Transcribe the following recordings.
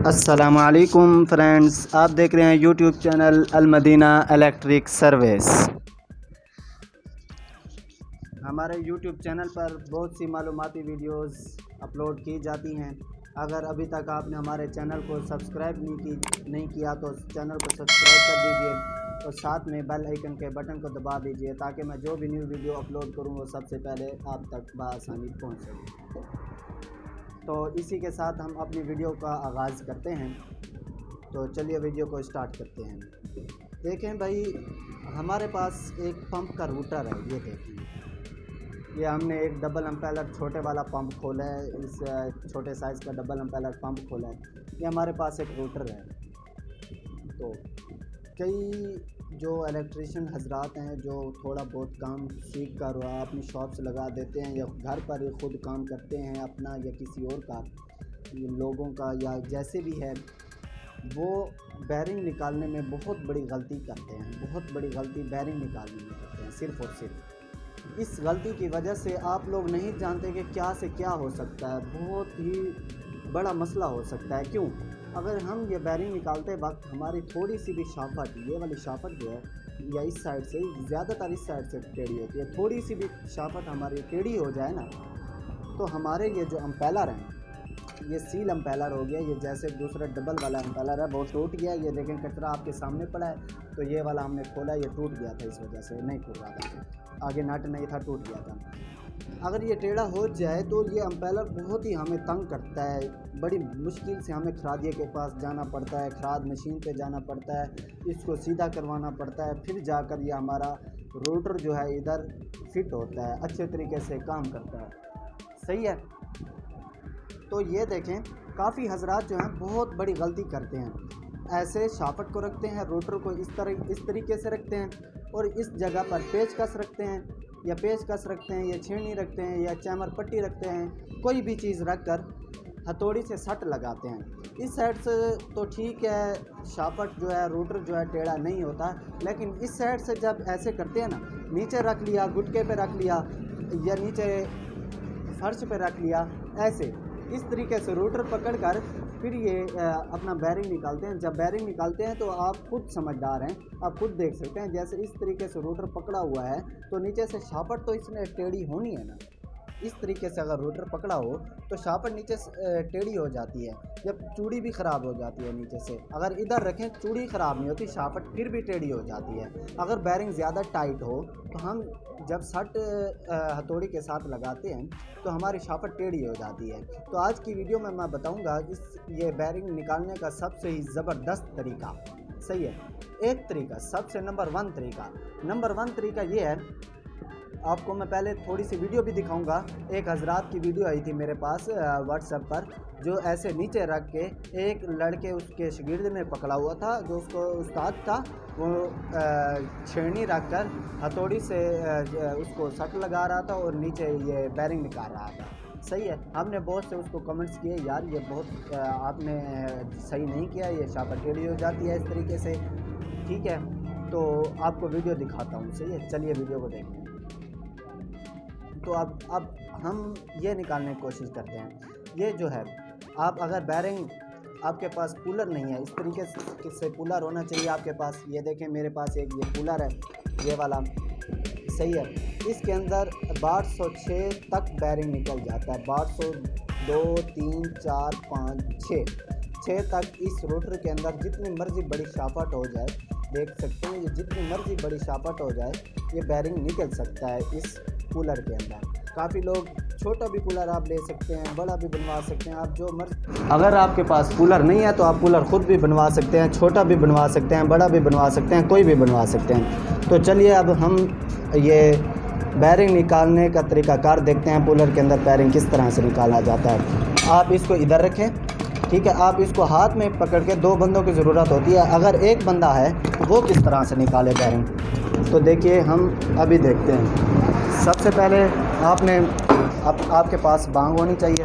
अस्सलामुअलैकुम फ्रेंड्स, आप देख रहे हैं यूट्यूब चैनल अल-मदीना इलेक्ट्रिक सर्विस। हमारे यूट्यूब चैनल पर बहुत सी मालूमाती वीडियोस अपलोड की जाती हैं। अगर अभी तक आपने हमारे चैनल को सब्सक्राइब नहीं किया तो चैनल को सब्सक्राइब कर दीजिए और साथ में बेल आइकन के बटन को दबा दीजिए ताकि मैं जो भी न्यू वीडियो अपलोड करूं वो सबसे पहले आप तक बआसानी पहुंच सके। तो इसी के साथ हम अपनी वीडियो का आगाज़ करते हैं। तो चलिए वीडियो को स्टार्ट करते हैं। देखें भाई, हमारे पास एक पंप का रूटर है। ये देखें, ये हमने एक डबल एम्पेलर छोटे वाला पंप खोला है। इस छोटे साइज़ का डबल एम्पेलर पंप खोला है। ये हमारे पास एक रूटर है। तो कई जो इलेक्ट्रिशियन हजरात हैं जो थोड़ा बहुत काम सीख कर अपनी शॉप से लगा देते हैं या घर पर ही ख़ुद काम करते हैं अपना या किसी और का, लोगों का या जैसे भी है, वो बैरिंग निकालने में बहुत बड़ी गलती करते हैं। बहुत बड़ी गलती बैरिंग निकालने में करते हैं। सिर्फ़ और सिर्फ इस गलती की वजह से आप लोग नहीं जानते कि क्या से क्या हो सकता है। बहुत ही बड़ा मसला हो सकता है। क्यों? अगर हम ये बैरिंग निकालते वक्त हमारी थोड़ी सी भी शाफट, ये वाली शाफट जो है या इस साइड से, ज़्यादातर इस साइड से टेढ़ी होती है, थोड़ी सी भी शाफट हमारी टेढ़ी हो जाए ना, तो हमारे ये जो एम्पेलर हैं, ये सील एम्पेलर हो गया। ये जैसे दूसरा डबल वाला एम्पेलर है वो टूट गया। ये देखें, कचरा आपके सामने पड़ा है। तो ये वाला हमने खोला, ये टूट गया था, इस वजह से नहीं खुल रहा था, आगे नट नहीं था, टूट गया था। अगर ये टेढ़ा हो जाए तो ये एम्पेलर बहुत ही हमें तंग करता है। बड़ी मुश्किल से हमें खरादिये के पास जाना पड़ता है, खराद मशीन पे जाना पड़ता है, इसको सीधा करवाना पड़ता है, फिर जाकर ये हमारा रोटर जो है इधर फिट होता है, अच्छे तरीके से काम करता है। सही है। तो ये देखें, काफ़ी हजरात जो हैं बहुत बड़ी गलती करते हैं। ऐसे शाफट को रखते हैं, रोटर को इस तरीके से रखते हैं और इस जगह पर पेचकस रखते हैं या पेचकस रखते हैं या छेड़नी रखते हैं या चैमर पट्टी रखते हैं। कोई भी चीज़ रख कर हथौड़ी से सट लगाते हैं। इस साइड से तो ठीक है, शाफट जो है, रोटर जो है टेढ़ा नहीं होता, लेकिन इस साइड से जब ऐसे करते हैं ना, नीचे रख लिया, गुटके पे रख लिया या नीचे फर्श पे रख लिया, ऐसे इस तरीके से रोटर पकड़कर फिर ये अपना बैरिंग निकालते हैं। जब बैरिंग निकालते हैं तो आप खुद समझदार हैं, आप खुद देख सकते हैं। जैसे इस तरीके से रोटर पकड़ा हुआ है तो नीचे से शाफट तो इसने टेढ़ी होनी है ना। इस तरीके से अगर रोटर पकड़ा हो तो शाफट नीचे से टेढ़ी हो जाती है, जब चूड़ी भी ख़राब हो जाती है नीचे से। अगर इधर रखें, चूड़ी ख़राब नहीं होती, शाफट फिर भी टेढ़ी हो जाती है। अगर बैरिंग ज़्यादा टाइट हो तो हम जब सट हथौड़ी के साथ लगाते हैं तो हमारी शाफट टेढ़ी हो जाती है। तो आज की वीडियो में मैं बताऊंगा ये बैरिंग निकालने का सबसे ही ज़बरदस्त तरीका। सही है। एक तरीका, सबसे नंबर वन तरीका ये है। आपको मैं पहले थोड़ी सी वीडियो भी दिखाऊंगा। एक हजरात की वीडियो आई थी मेरे पास व्हाट्सएप पर, जो ऐसे नीचे रख के एक लड़के उसके शागिर्द ने पकड़ा हुआ था, जो उसको उस्ताद था, वो छेड़नी रख कर हथौड़ी से उसको सट लगा रहा था और नीचे ये बैरिंग निकाल रहा था। सही है। हमने बहुत से उसको कमेंट्स किए, यार ये बहुत आपने सही नहीं किया, ये शाफट टेढ़ी हो जाती है इस तरीके से। ठीक है, तो आपको वीडियो दिखाता हूँ। सही है, चलिए वीडियो को देखते हैं। तो अब हम ये निकालने की कोशिश करते हैं। ये जो है, आप अगर बैरिंग, आपके पास पुलर नहीं है, इस तरीके से पुलर होना चाहिए आपके पास। ये देखें, मेरे पास एक ये पुलर है, ये वाला। सही है। इसके अंदर 1206 तक बैरिंग निकल जाता है। 1202, 3, 4, 5, 6 तक इस रोटर के अंदर जितनी मर्जी बड़ी शाफट हो जाए, देख सकते हैं, ये जितनी मर्जी बड़ी शाफट हो जाए, ये बैरिंग निकल सकता है इस कूलर के अंदर। काफ़ी लोग छोटा भी कूलर आप ले सकते हैं, बड़ा भी बनवा सकते हैं, आप जो मर्जी। अगर आपके पास कूलर नहीं है तो आप कूलर ख़ुद भी बनवा सकते हैं, छोटा भी बनवा सकते हैं, बड़ा भी बनवा सकते हैं, कोई भी बनवा सकते हैं। तो चलिए अब हम ये बैरिंग निकालने का तरीक़ाकार देखते हैं। कूलर के अंदर बैरिंग किस तरह से निकाला जाता है। आप इसको इधर रखें, ठीक है। आप इसको हाथ में पकड़ के, 2 बंदों की ज़रूरत होती है। अगर एक बंदा है वो किस तरह से निकाले बैरिंग, तो देखिए हम अभी देखते हैं। सबसे पहले आपके पास बांग होनी चाहिए।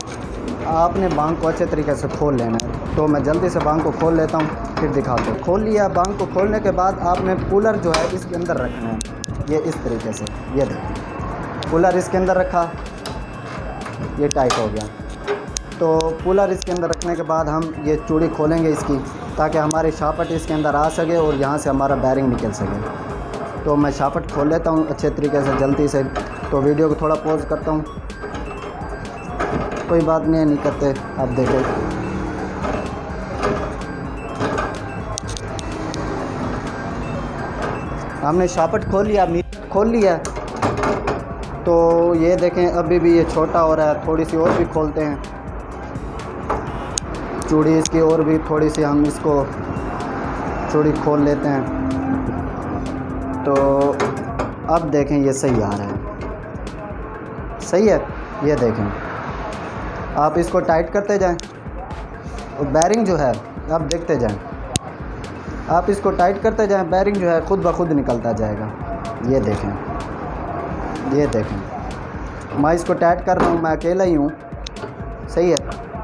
आपने बांग को अच्छे तरीके से खोल लेना है। तो मैं जल्दी से बांग को खोल लेता हूँ, फिर दिखाता हूँ। खोल लिया। बांग को खोलने के बाद आपने कूलर जो है इसके अंदर रखना है, ये इस तरीके से। ये देखिए, कूलर इसके अंदर रखा, ये टाइट हो गया। तो कूलर इसके अंदर रखने के बाद हम ये चूड़ी खोलेंगे इसकी, ताकि हमारी शापट इसके अंदर आ सके और यहाँ से हमारा बैरिंग निकल सके। तो मैं शापट खोल लेता हूँ अच्छे तरीके से जल्दी से। तो वीडियो को थोड़ा पॉज करता हूँ, कोई बात नहीं करते। आप देखें, हमने शापट खोल लिया, मीट खोल लिया। तो ये देखें अभी भी ये छोटा हो रहा है, थोड़ी सी और भी खोलते हैं चूड़ी इसकी, और भी थोड़ी सी हम इसको चूड़ी खोल लेते हैं। तो अब देखें ये सही आ रहा है, सही है। ये देखें, आप इसको टाइट करते जाएं और बैरिंग जो है आप देखते जाएं, आप इसको टाइट करते जाएं, बैरिंग जो है ख़ुद ब खुद निकलता जाएगा। ये देखें, ये देखें, मैं इसको टाइट कर रहा हूँ, मैं अकेला ही हूँ, सही है।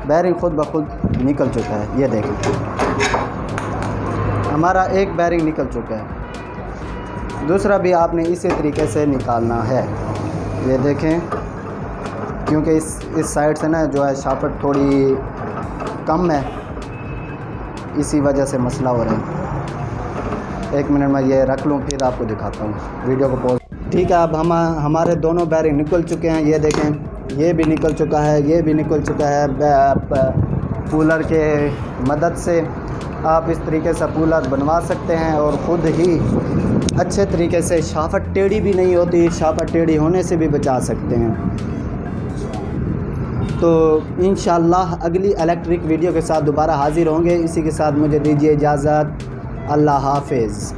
बैरिंग ख़ुद ब खुद निकल चुका है। ये देखें, हमारा एक बैरिंग निकल चुका है, दूसरा भी आपने इसी तरीके से निकालना है। ये देखें, क्योंकि इस साइड से ना जो है शापट थोड़ी कम है, इसी वजह से मसला हो रहा है। एक मिनट में ये रख लूँ, फिर आपको दिखाता हूँ। वीडियो को पॉज। ठीक है, अब हमारे दोनों बैरिंग निकल चुके हैं। ये देखें, ये भी निकल चुका है, ये भी निकल चुका है। कूलर के मदद से आप इस तरीके से कूलर बनवा सकते हैं और ख़ुद ही अच्छे तरीके से, शापट टेढ़ी भी नहीं होती, शापट टेढ़ी होने से भी बचा सकते हैं। तो इंशाअल्लाह अगली इलेक्ट्रिक वीडियो के साथ दोबारा हाज़िर होंगे। इसी के साथ मुझे दीजिए इजाज़त। अल्लाह हाफ़िज़।